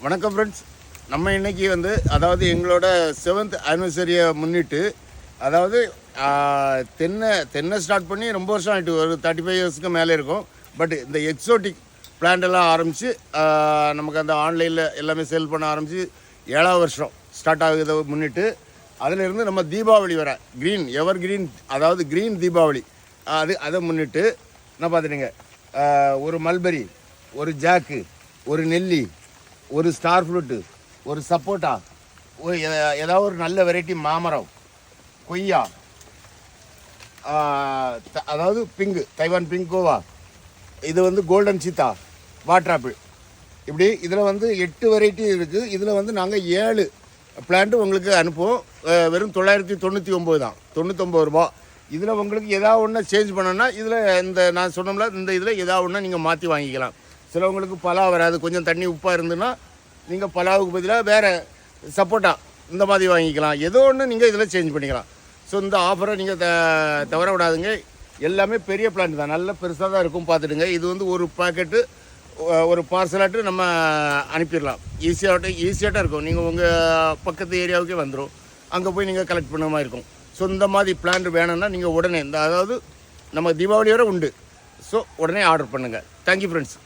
வணக்கம் ஃப்ரெண்ட்ஸ். நம்ம இன்றைக்கி அதாவது எங்களோட 7th ஆனிவர்சரியை முன்னிட்டு, அதாவது தென்னை ஸ்டார்ட் பண்ணி ரொம்ப வருஷம் ஆகிட்டு, ஒரு 35 இயர்ஸ்க்கு மேலே இருக்கும். பட் இந்த எக்ஸோட்டிக் பிளான்டெல்லாம் ஆரம்பித்து நமக்கு அந்த ஆன்லைனில் எல்லாமே சேல் பண்ண ஆரம்பித்து 7ஆவது வருஷம் ஸ்டார்ட் ஆகுதை முன்னிட்டு, அதிலிருந்து நம்ம தீபாவளி வர க்ரீன் எவர் க்ரீன், அதாவது க்ரீன் தீபாவளி அதை முன்னிட்டு என்ன பார்த்துட்டீங்க, ஒரு மல்பெரி, ஒரு ஜாக்கு, ஒரு நெல்லி, ஒரு ஸ்டார் ஃப்ரூட்டு, ஒரு சப்போட்டா, ஒரு ஏதாவது ஒரு நல்ல வெரைட்டி மாமரம், கொய்யா, அதாவது பிங்கு, தைவான் பிங்க் கோவா, இது கோல்டன் சீத்தா, வாட்டர் ஆப்பிள், இப்படி இதில் 8 வெரைட்டி இருக்குது. இதில் நாங்கள் 7 பிளான்ட்டு உங்களுக்கு அனுப்புவோம். வெறும் 999 தான், 99 ரூபா. இதில் உங்களுக்கு ஏதாவது ஒன்று சேஞ்ச் பண்ணோன்னா இதில் இந்த நான் சொன்னோம்ல, இந்த இதில் ஏதாவது ஒன்று நீங்கள் மாற்றி வாங்கிக்கலாம். சிலவங்களுக்கு பலா வராது, கொஞ்சம் தண்ணி உப்பாக இருந்துன்னா நீங்கள் பலாவுக்கு பதிலாக வேறு சப்போட்டா இந்த மாதிரி வாங்கிக்கலாம். ஏதோ ஒன்று நீங்கள் இதில் சேஞ்ச் பண்ணிக்கலாம். ஸோ இந்த ஆஃபரை நீங்கள் தவற விடாதுங்க. எல்லாமே பெரிய பிளான்ட் தான், நல்ல பெருசாக தான் இருக்கும். பார்த்துடுங்க. இது ஒரு பாக்கெட்டு ஒரு பார்சலாட்டு நம்ம அனுப்பிடலாம். ஈஸியாகட்டும் இருக்கும். நீங்கள் உங்கள் பக்கத்து ஏரியாவுக்கே வந்துடும். அங்கே போய் நீங்கள் கலெக்ட் பண்ண மாதிரி இருக்கும். ஸோ இந்த மாதிரி பிளான்ட் வேணும்னா நீங்கள் உடனே அதாவது நம்ம தீபாவளி வரை உண்டு. ஸோ உடனே ஆர்டர் பண்ணுங்கள். Thank you friends.